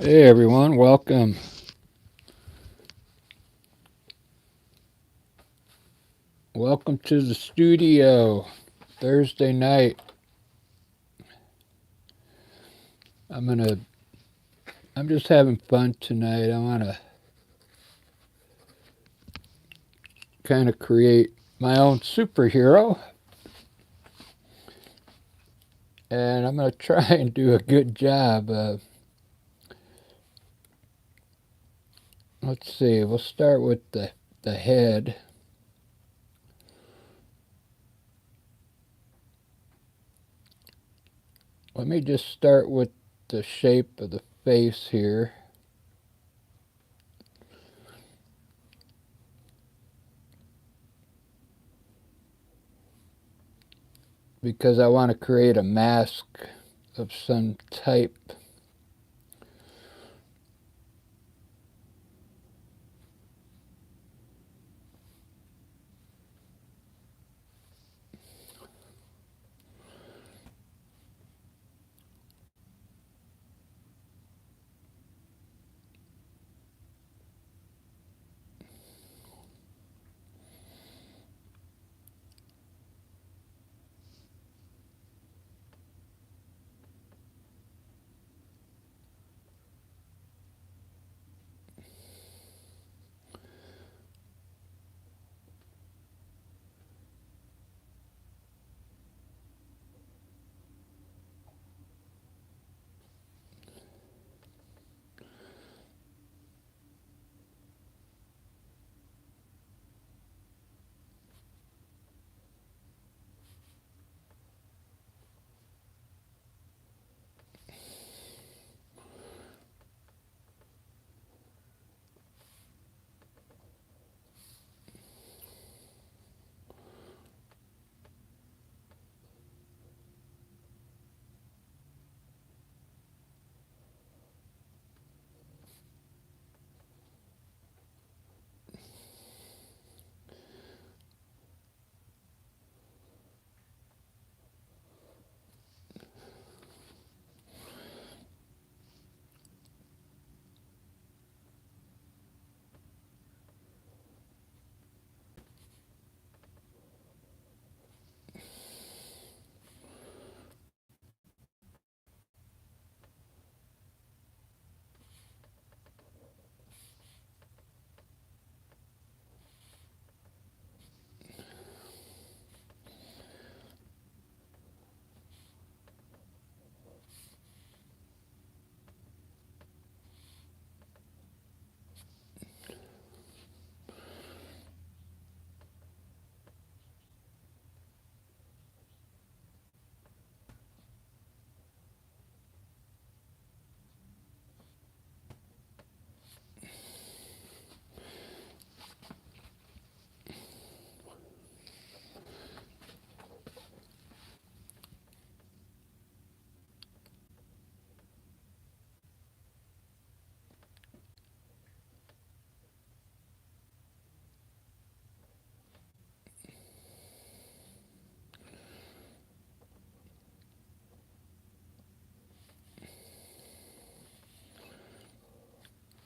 Hey everyone, welcome. Welcome to the studio. Thursday night. I'm gonna I'm just having fun tonight. I wanna kinda create my own superhero and I'm gonna try and do a good job. Let's see, we'll start with the head. Let me just start with the shape of the face here. Because I want to create a mask of some type.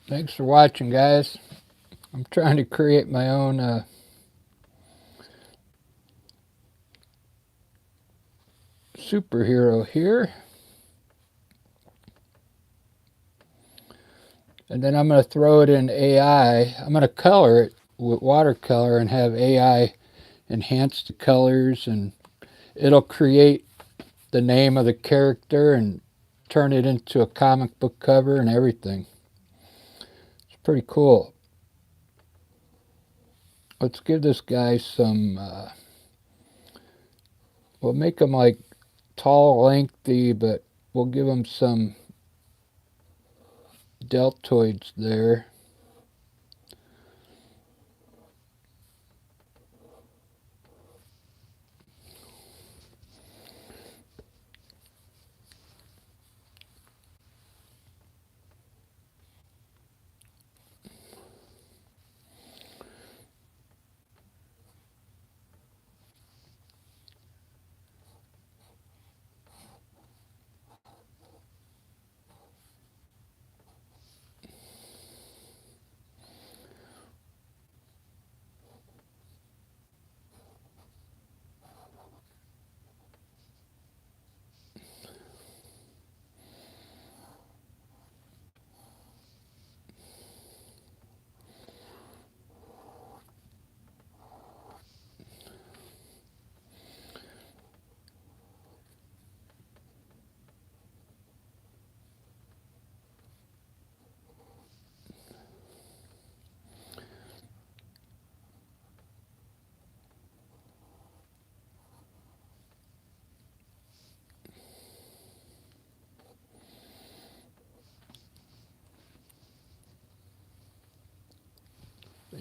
Thanks for watching, guys. I'm trying to create my own superhero here. And then I'm going to throw it in AI. I'm going to color it with watercolor and have AI enhance the colors, and it'll create the name of the character and turn it into a comic book cover and everything. It's pretty cool. Let's give this guy some, we'll make him like tall, lengthy, but we'll give him some deltoids there.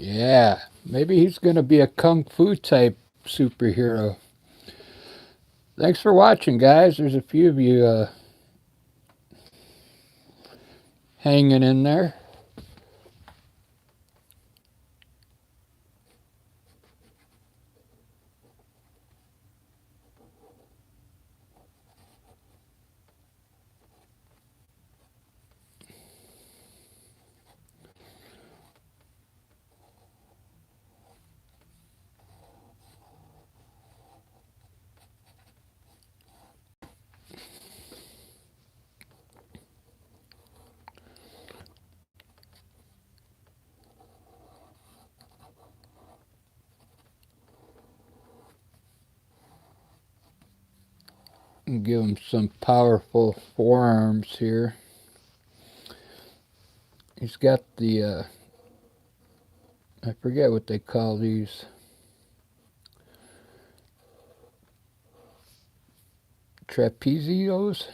Yeah, maybe he's going to be a kung fu type superhero. Thanks for watching, guys. There's a few of you hanging in there. And give him some powerful forearms here. He's got the, I forget what they call these. Trapezios?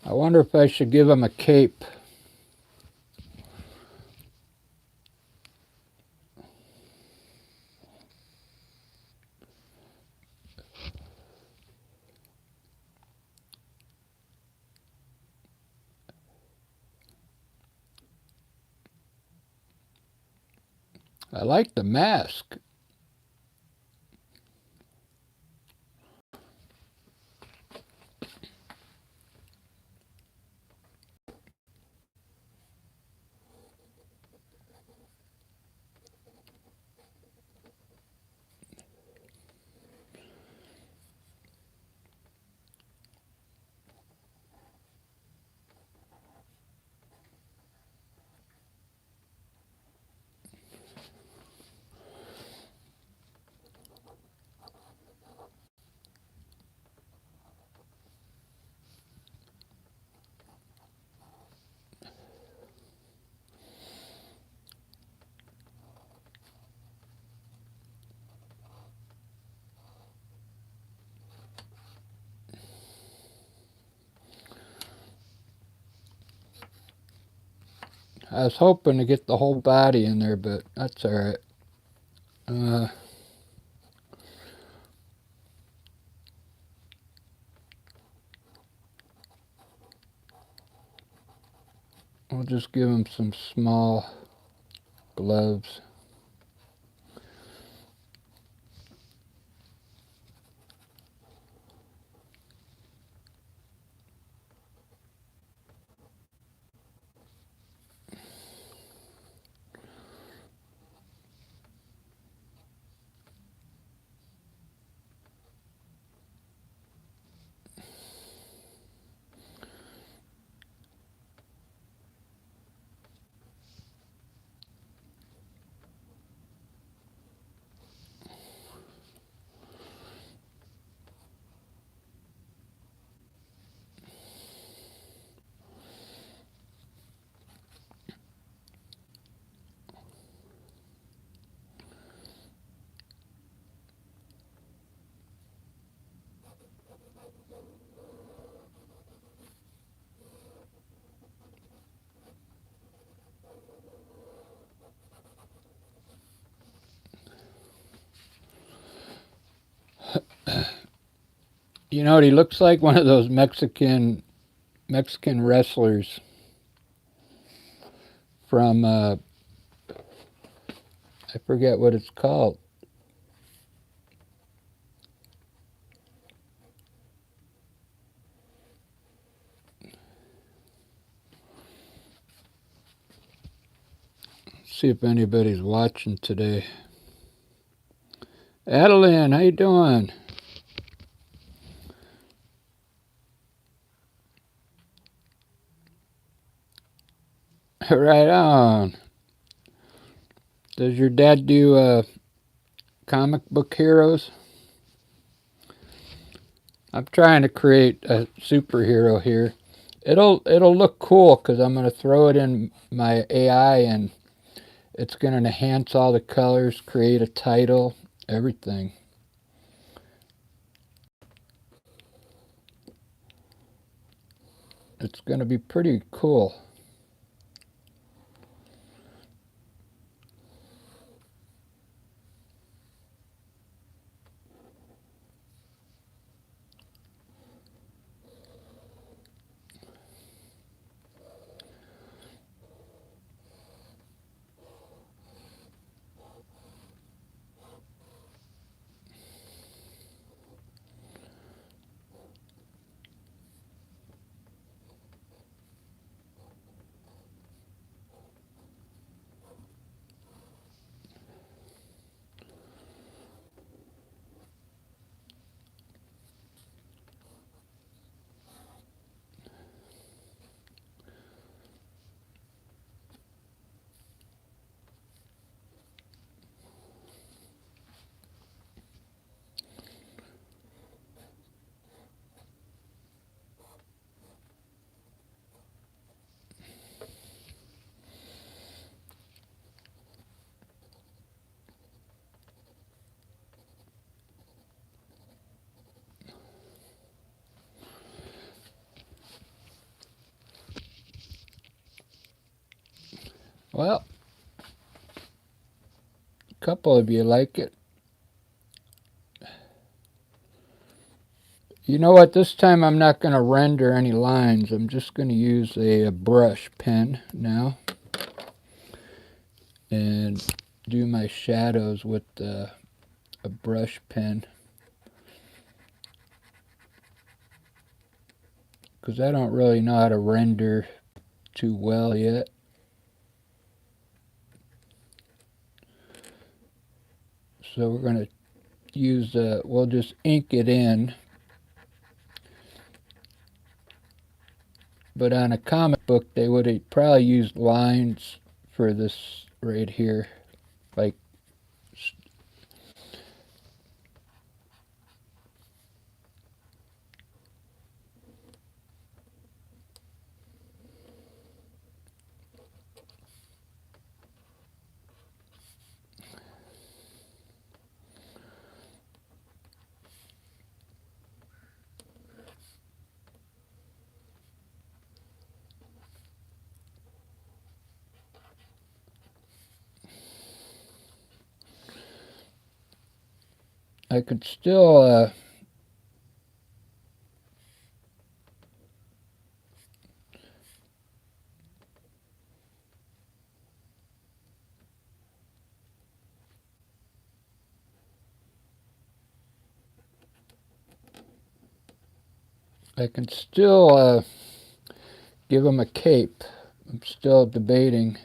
I wonder if I should give him a cape. I like the mask. I was hoping to get the whole body in there, but that's alright. We'll just give him some small gloves. You know what he looks like? One of those Mexican wrestlers from I forget what it's called. See if anybody's watching today. Adeline, how you doing? Right on. Does your dad do comic book heroes? I'm trying to create a superhero here. It'll look cool because I'm going to throw it in my AI and it's going to enhance all the colors, create a title, everything. it's going to be pretty cool. Well, a couple of you like it. You know what? This time I'm not going to render any lines. I'm just going to use a brush pen now and do my shadows with a brush pen, because I don't really know how to render too well yet. So we're going to use, we'll just ink it in. But on a comic book, they would have probably used lines for this right here. Like, I could still, give him a cape. I'm still debating.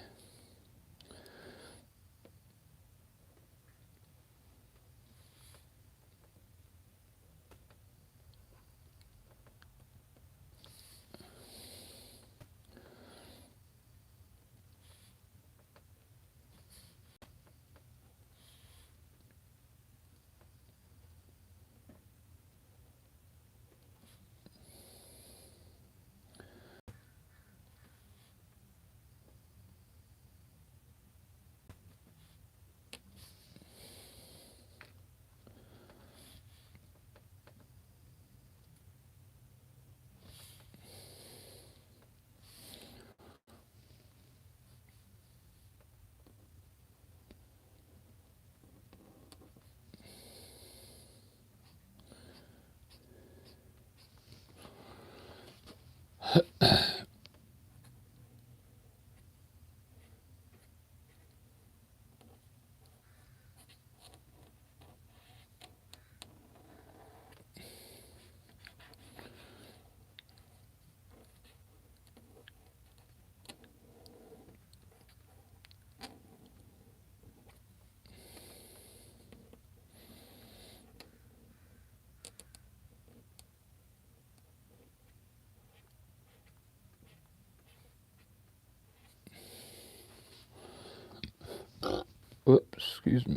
Oops, excuse me.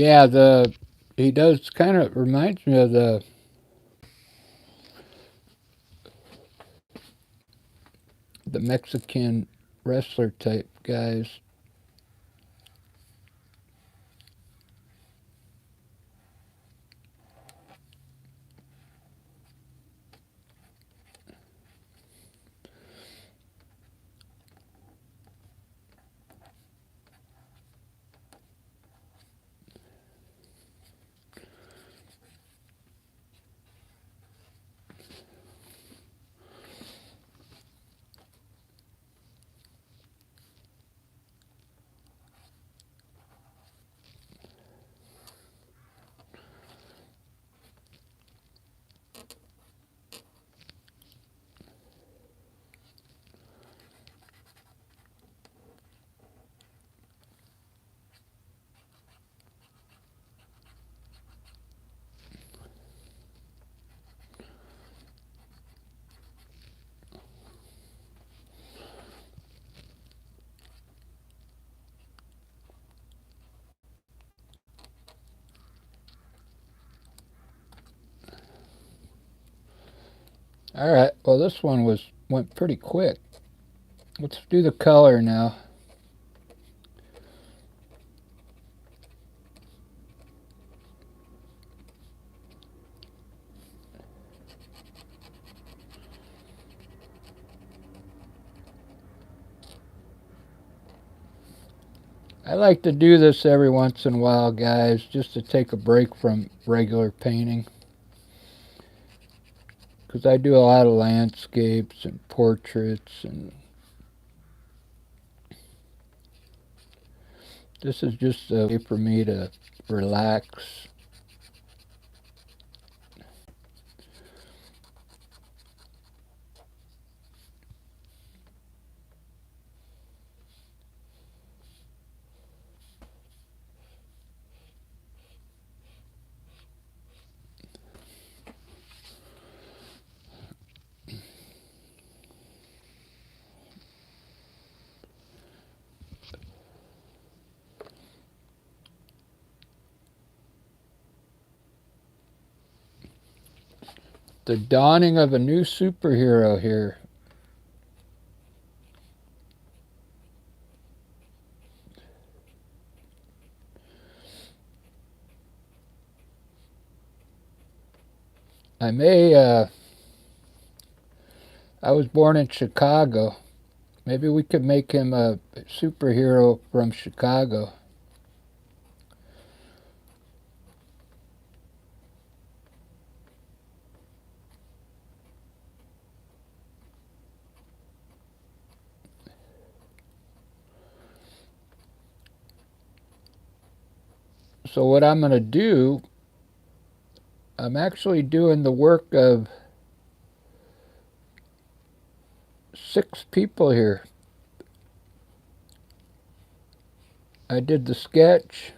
Yeah, he does kind of reminds me of the Mexican wrestler type guys. All right. Well, this one went pretty quick. Let's do the color now. I like to do this every once in a while, guys, just to take a break from regular painting. Because I do a lot of landscapes and portraits, and this is just a way for me to relax. The dawning of a new superhero here. I was born in Chicago. Maybe we could make him a superhero from Chicago. So what I'm going to do, I'm actually doing the work of 6 people here. I did the sketch.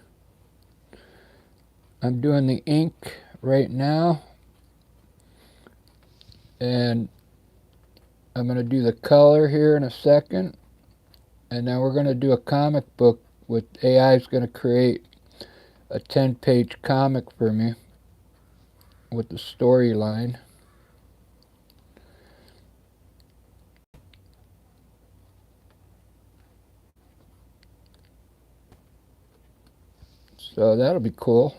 I'm doing the ink right now. And I'm going to do the color here in a second. And then we're going to do a comic book with AI is going to create a 10-page comic for me with the storyline. So that'll be cool.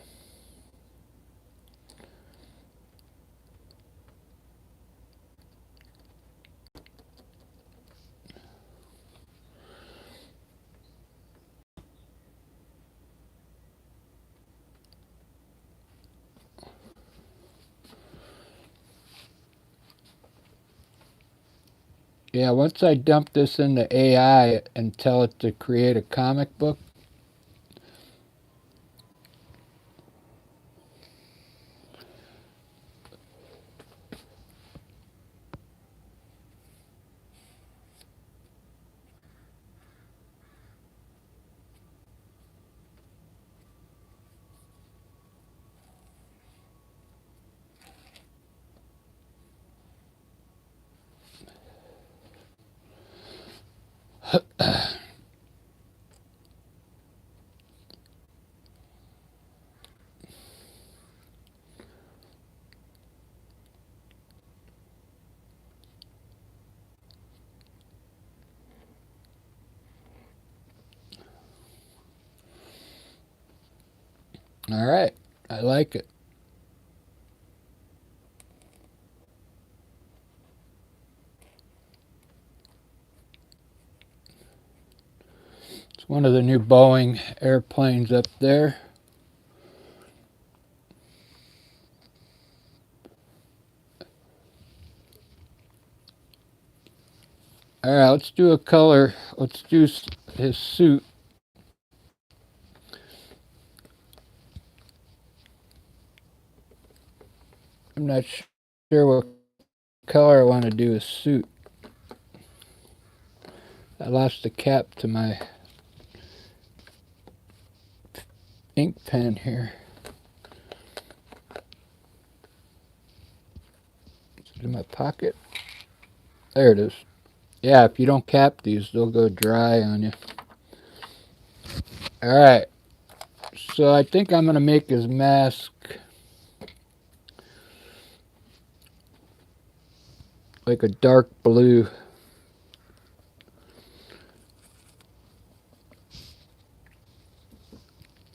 Yeah, once I dump this into AI and tell it to create a comic book, All right, I like it. It's one of the new Boeing airplanes up there. All right, let's do a color. Let's do his suit. I'm not sure what color I want to do his suit. I lost the cap to my ink pen here. Is it in my pocket? There it is. Yeah, if you don't cap these, they'll go dry on you. All right. So I think I'm going to make his mask like a dark blue.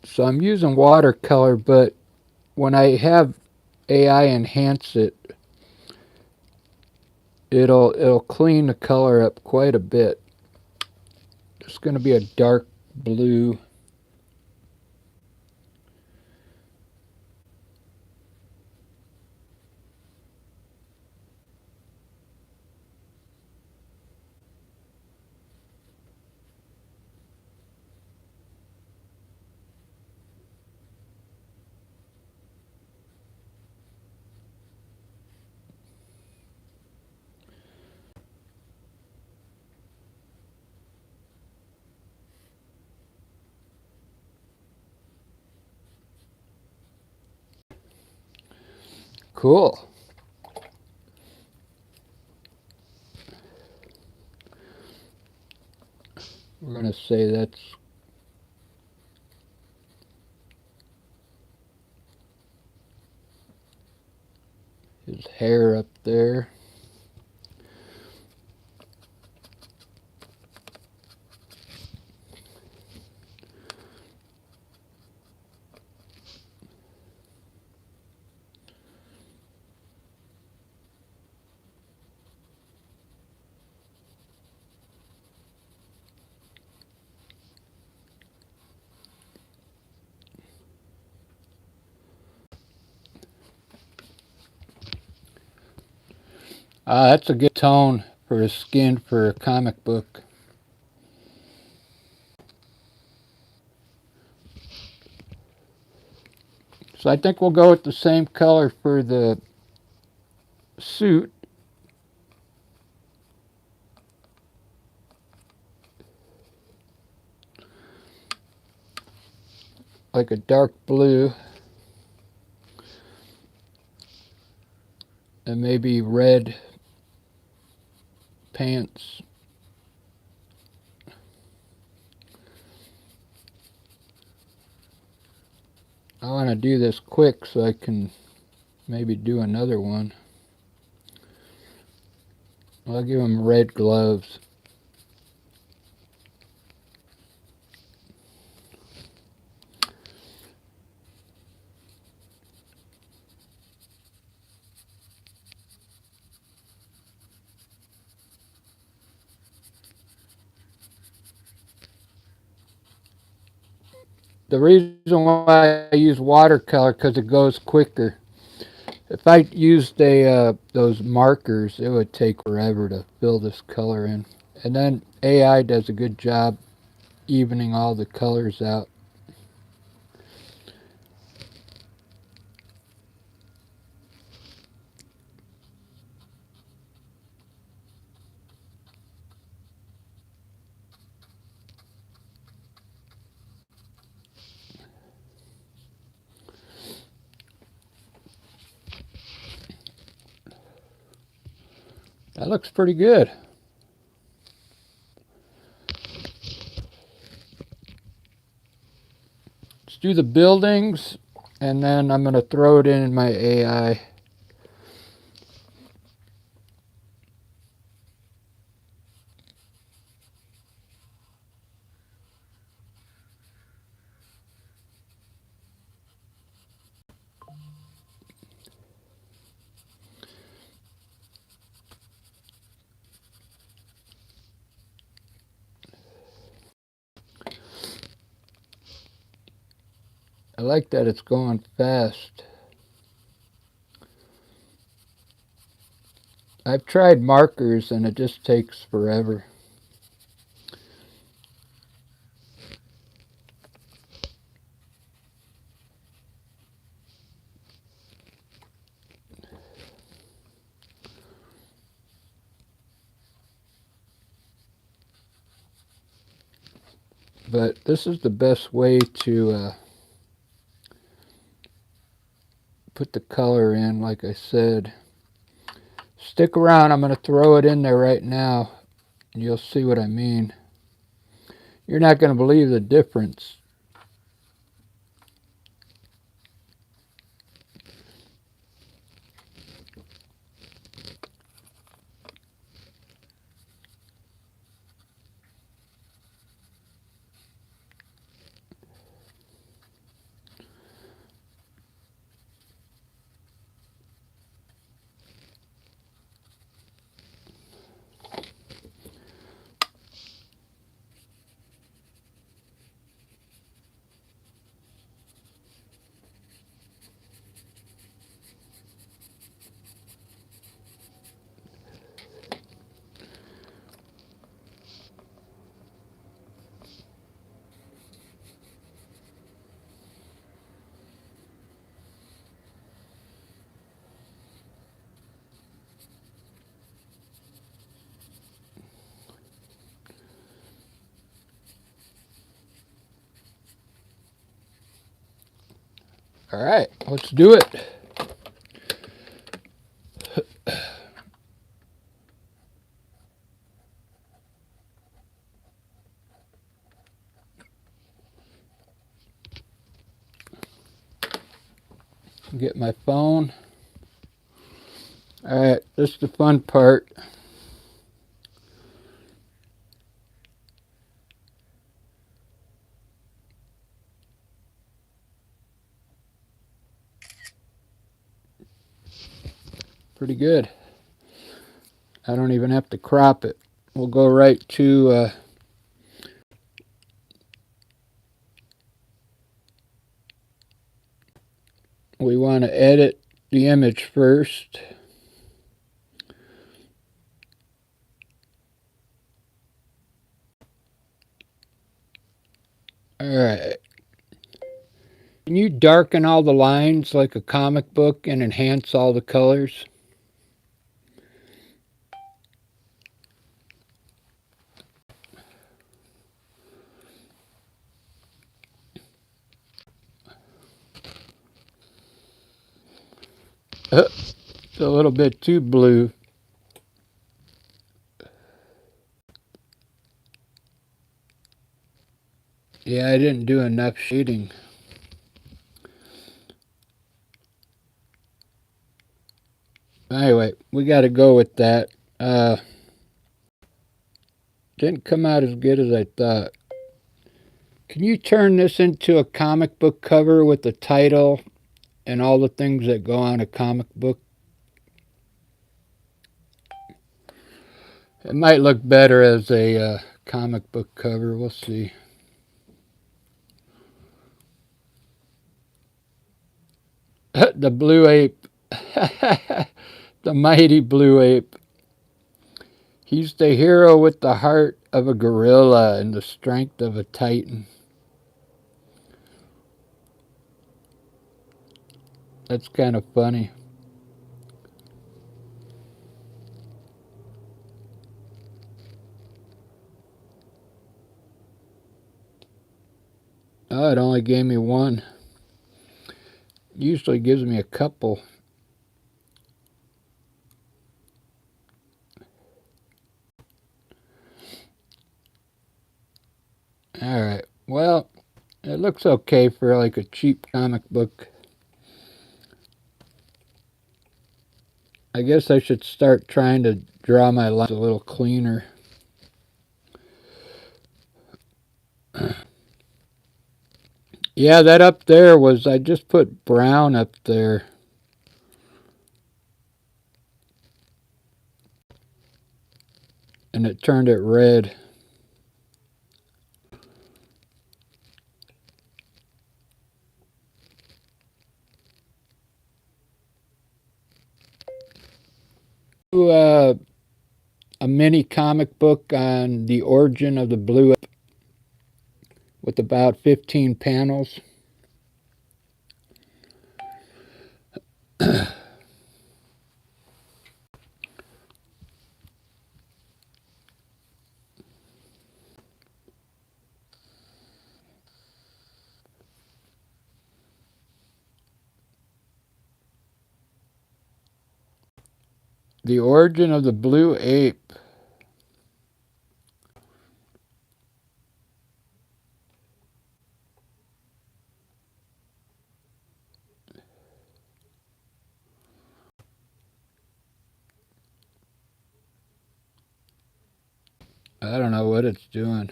So I'm using watercolor, but when I have AI enhance it, it'll clean the color up quite a bit. It's going to be a dark blue. Cool. We're going to say that's his hair up there. That's a good tone for his skin for a comic book. So I think we'll go with the same color for the suit. Like a dark blue. And maybe red pants. I want to do this quick so I can maybe do another one. I'll give him red gloves. The reason why I use watercolor because it goes quicker. If I used those markers, it would take forever to fill this color in. And then AI does a good job evening all the colors out. That looks pretty good. Let's do the buildings, and then I'm going to throw it in my AI. like that it's going fast. I've tried markers and it just takes forever. But this is the best way to put the color in, like I said. Stick around, I'm going to throw it in there right now, and you'll see what I mean. You're not going to believe the difference. All right, let's do it. Get my phone. All right, this is the fun part. Pretty good. I don't even have to crop it. We'll go right to we want to edit the image first. All right. Can you darken all the lines like a comic book and enhance all the colors? It's a little bit too blue. Yeah, I didn't do enough shading. Anyway, we got to go with that. Didn't come out as good as I thought. Can you turn this into a comic book cover with the title and all the things that go on a comic book? It might look better as a comic book cover. We'll see. The blue ape. The mighty blue ape. He's the hero with the heart of a gorilla and the strength of a titan. That's kind of funny. Oh, it only gave me one. Usually gives me a couple. Alright, well, it looks okay for like a cheap comic book. I guess I should start trying to draw my lines a little cleaner. Yeah, that up there was, I just put brown up there. And it turned it red. a mini comic book on the origin of the blue with about 15 panels. The origin of the blue ape. I don't know what it's doing.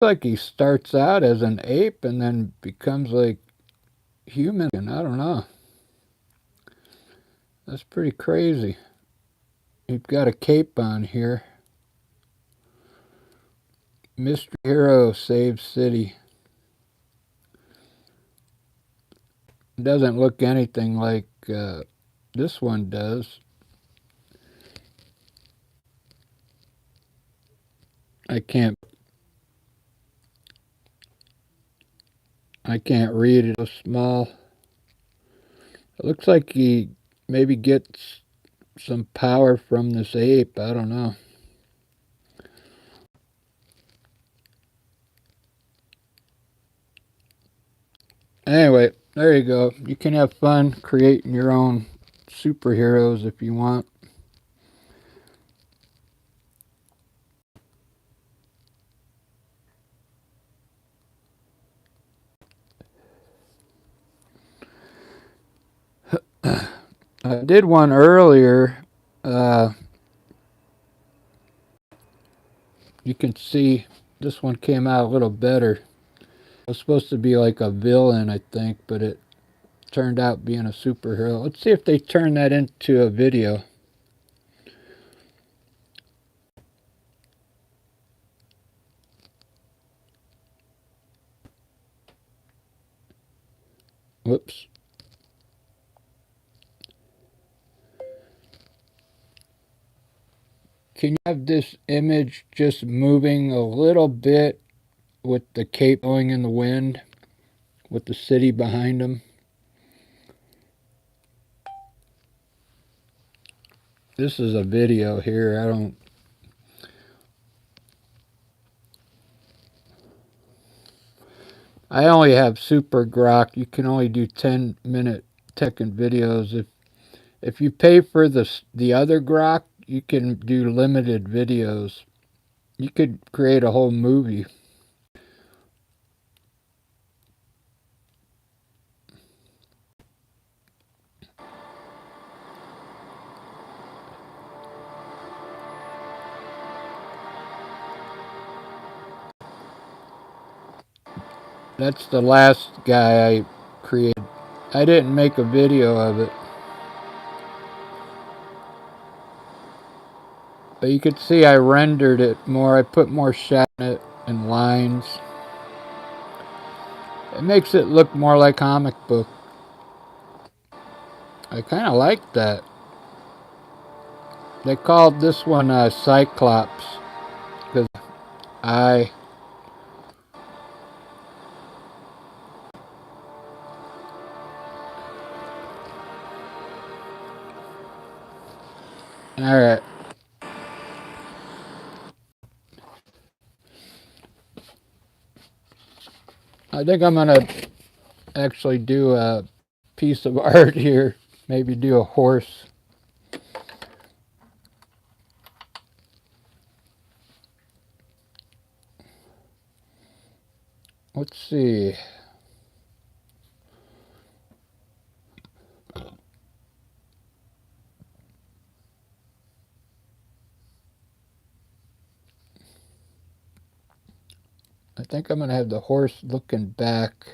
Like he starts out as an ape and then becomes like human. And I don't know. That's pretty crazy. He's got a cape on here. Mystery hero saves city. Doesn't look anything like this one does. I can't read it. It's so small. It looks like he maybe gets some power from this ape. I don't know. Anyway, there you go. You can have fun creating your own superheroes if you want. I did one earlier. You can see this one came out a little better. It was supposed to be like a villain, I think, but it turned out being a superhero. Let's see if they turn that into a video. Whoops. Can you have this image just moving a little bit with the cape going in the wind with the city behind them? This is a video here. I only have Super Grok. You can only do 10-minute second videos. If you pay for the other Grok, you can do limited videos. You could create a whole movie. That's the last guy I created. I didn't make a video of it. But you could see I rendered it more. I put more shadow in it and lines. It makes it look more like comic book. I kind of like that. They called this one Cyclops because I. All right. I think I'm gonna actually do a piece of art here. Maybe do a horse. Let's see. I think I'm gonna have the horse looking back.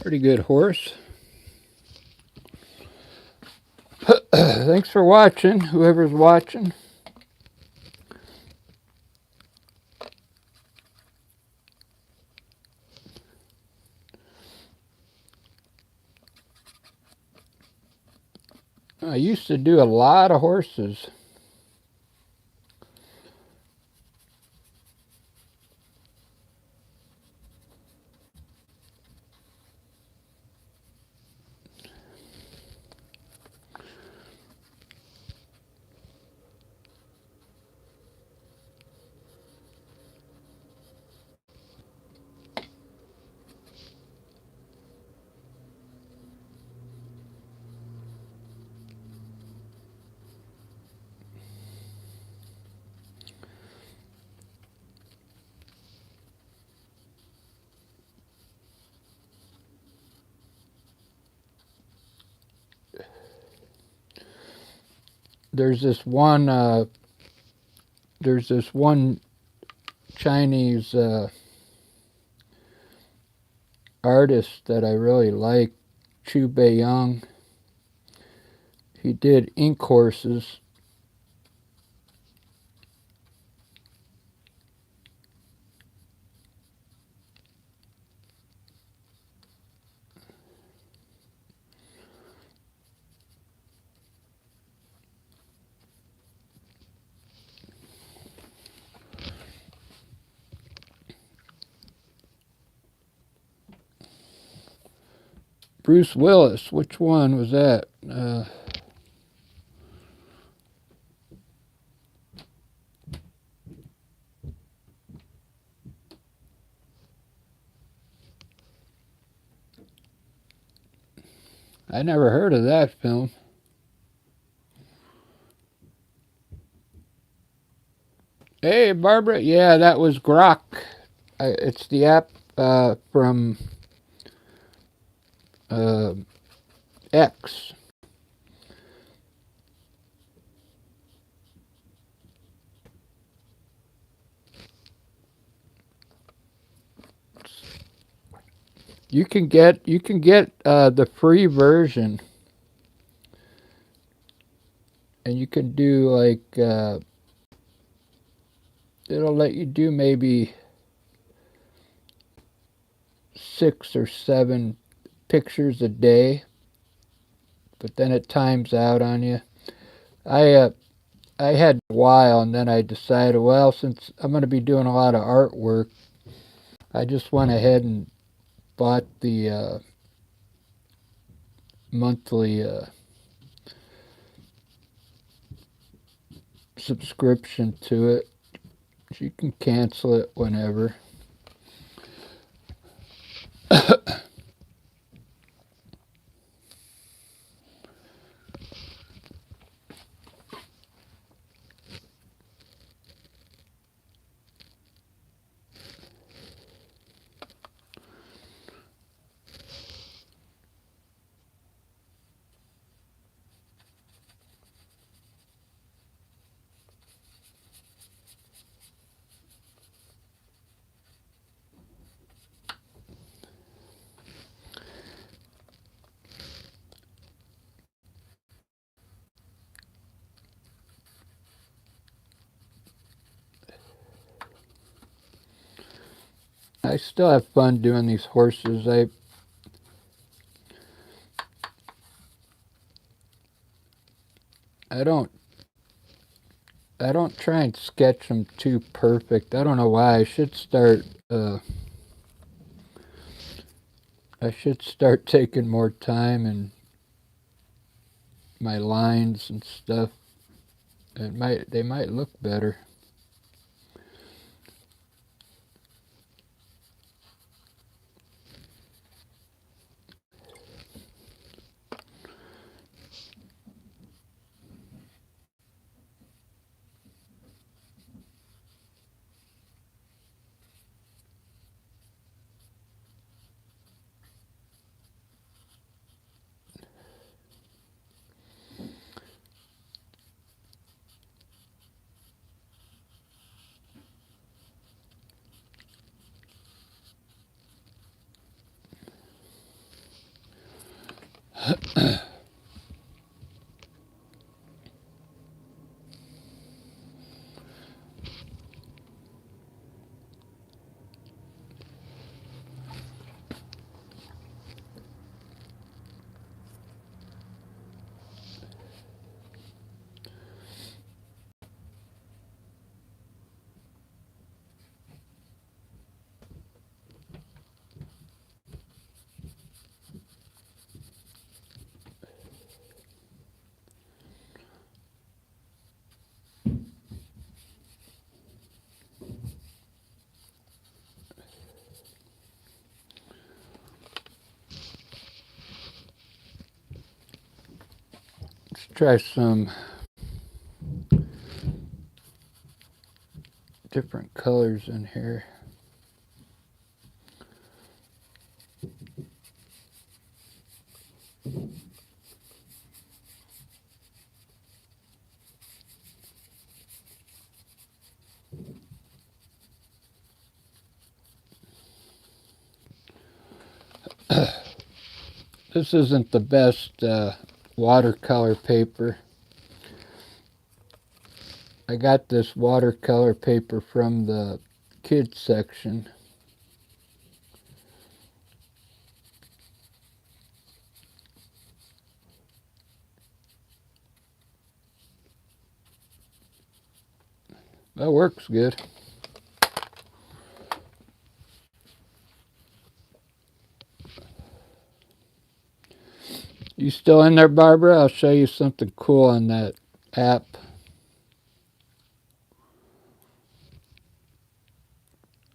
Pretty good horse. Thanks for watching, whoever's watching. I used to do a lot of horses. There's this one Chinese artist that I really like, Chu Beiyang. He did ink horses. Bruce Willis, which one was that? I never heard of that film. Hey, Barbara. Yeah, that was Grok. It's the app from X. You can get the free version, and you can do like it'll let you do maybe 6 or 7 pictures a day, but then it times out on you. I had a while, and then I decided, well, since I'm going to be doing a lot of artwork, I just went ahead and bought the monthly subscription to it. You can cancel it whenever. I still have fun doing these horses. I don't try and sketch them too perfect. I don't know why. I should start taking more time in my lines and stuff. They might look better. Let's try some different colors in here. This isn't the best watercolor paper. I got this watercolor paper from the kids section. That works good. You still in there, Barbara? I'll show you something cool on that app.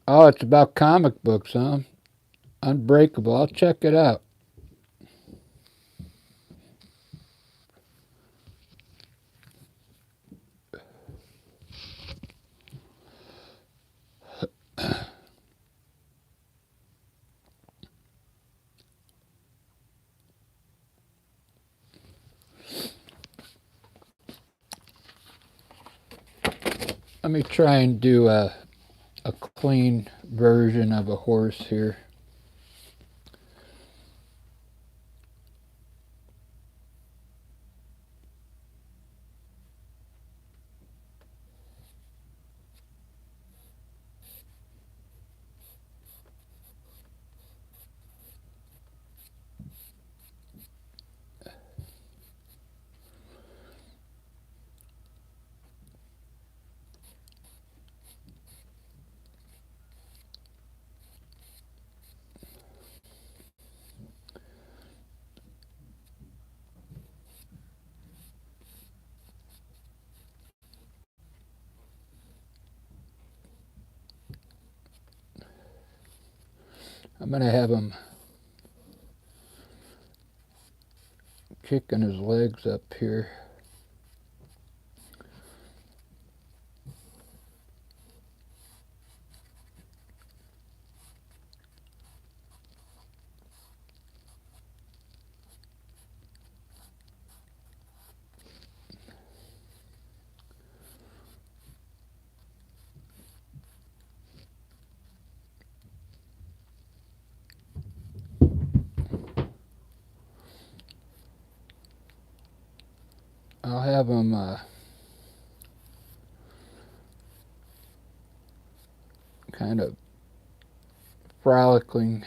Oh, it's about comic books, huh? Unbreakable. I'll check it out. Let me try and do a clean version of a horse here. I'm going to have him kicking his legs up here. I'll have him kind of frolicking.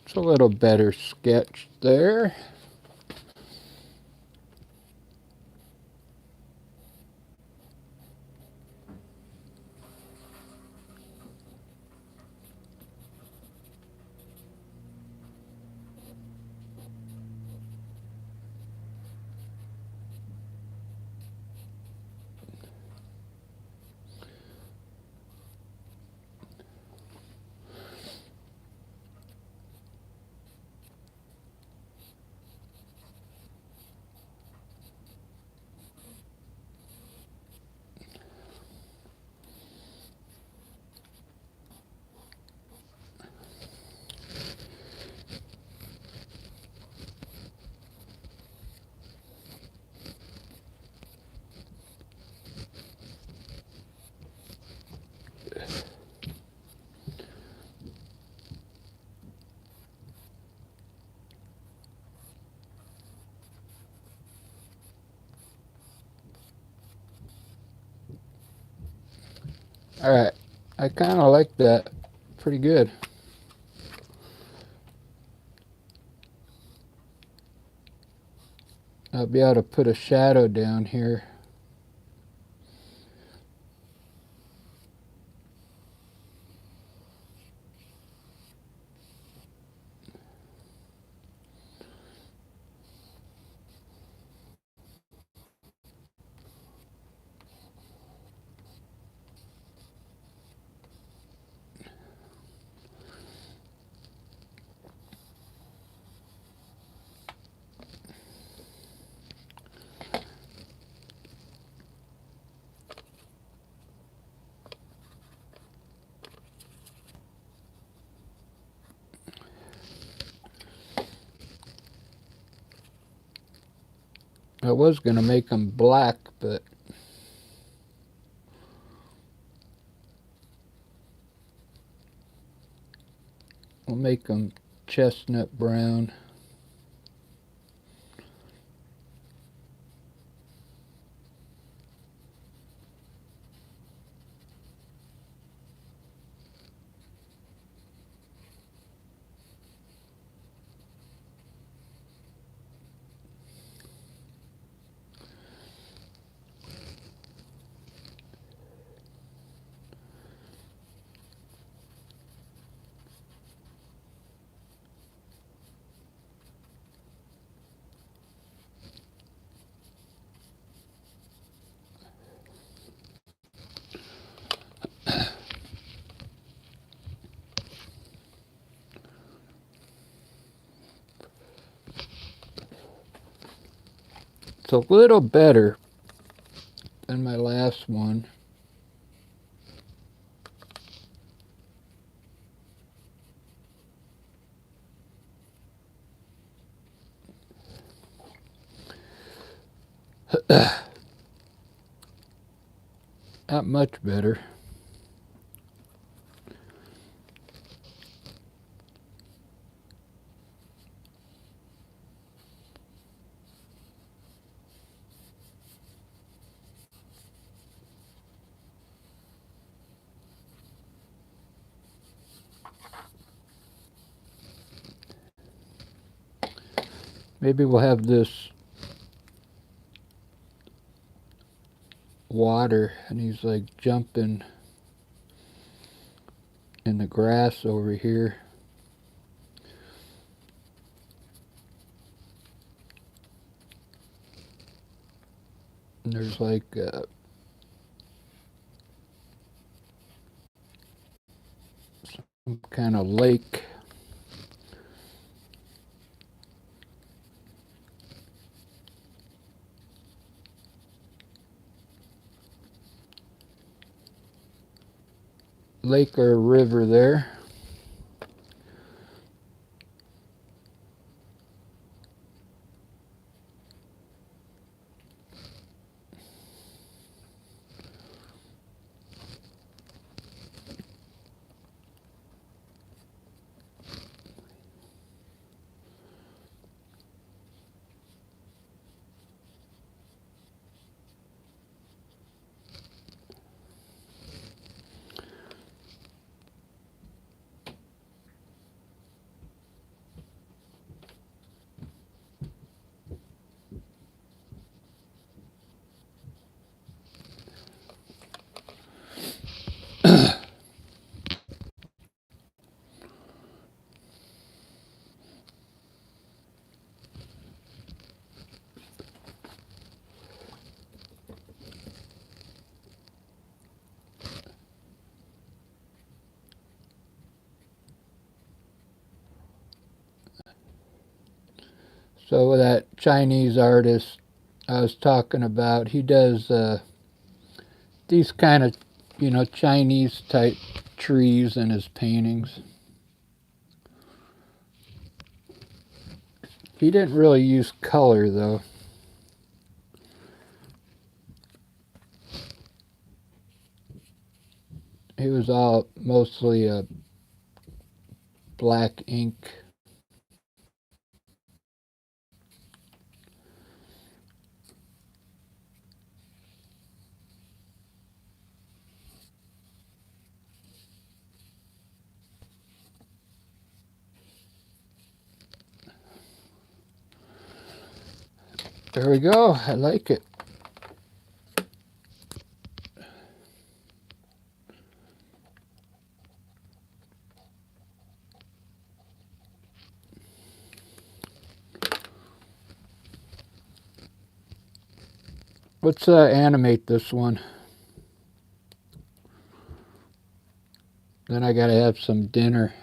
It's a little better sketch there. Alright, I kind of like that. Pretty good. I'll be able to put a shadow down here. I was going to make them black, but I'll make them chestnut brown. It's a little better than my last one. Not much better. Maybe we'll have this water and he's like jumping in the grass over here. And there's like some kind of lake. Lake or river there. So that Chinese artist I was talking about, he does these kind of, Chinese type trees in his paintings. He didn't really use color though. He was all mostly black ink. There we go. I like it. Let's animate this one. Then I gotta have some dinner.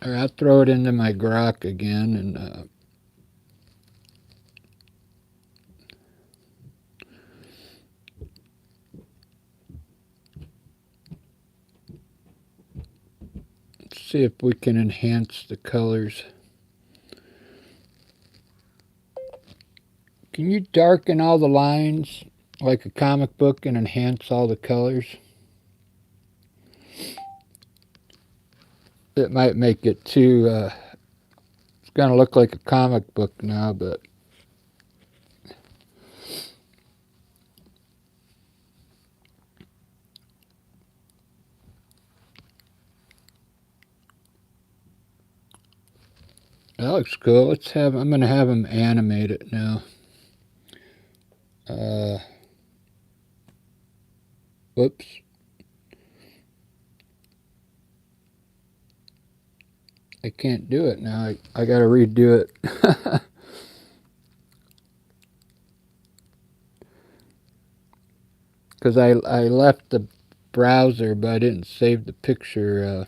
Or I'll throw it into my grok again and see if we can enhance the colors. Can you darken all the lines like a comic book and enhance all the colors? It might make it too, it's going to look like a comic book now, but that looks cool. I'm going to have him animate it now. Whoops. I can't do it now. I got to redo it. Because I left the browser, but I didn't save the picture.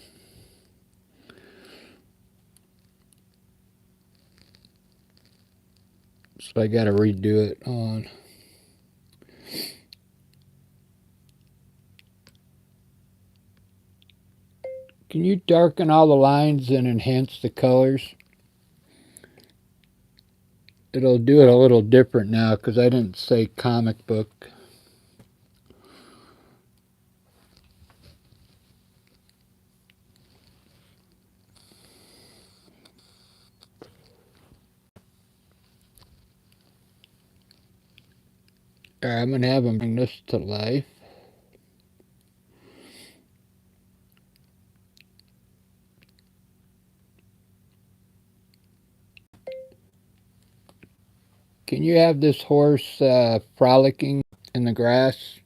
So I got to redo it on. Can you darken all the lines and enhance the colors? It'll do it a little different now because I didn't say comic book. All right, I'm going to have him bring this to life. Can you have this horse frolicking in the grass?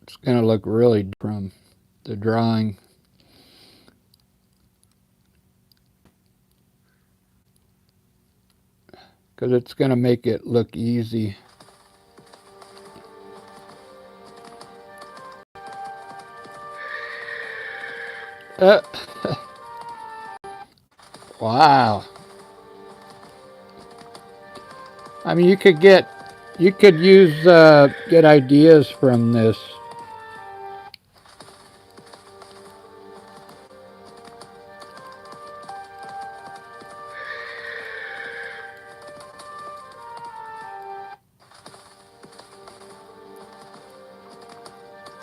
It's going to look really from the drawing. Because it's going to make it look easy. Wow. I mean, you could use, get ideas from this.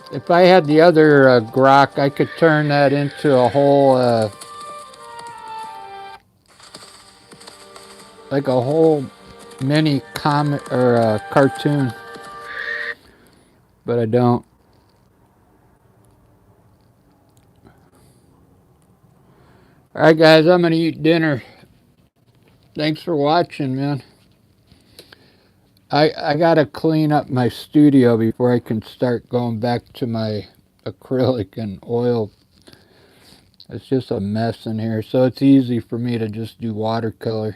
If I had the other grok, I could turn that into a whole, like a whole mini comic or cartoon. But I don't. Alright guys, I'm going to eat dinner. Thanks for watching, man. I got to clean up my studio before I can start going back to my acrylic and oil. It's just a mess in here, so it's easy for me to just do watercolor.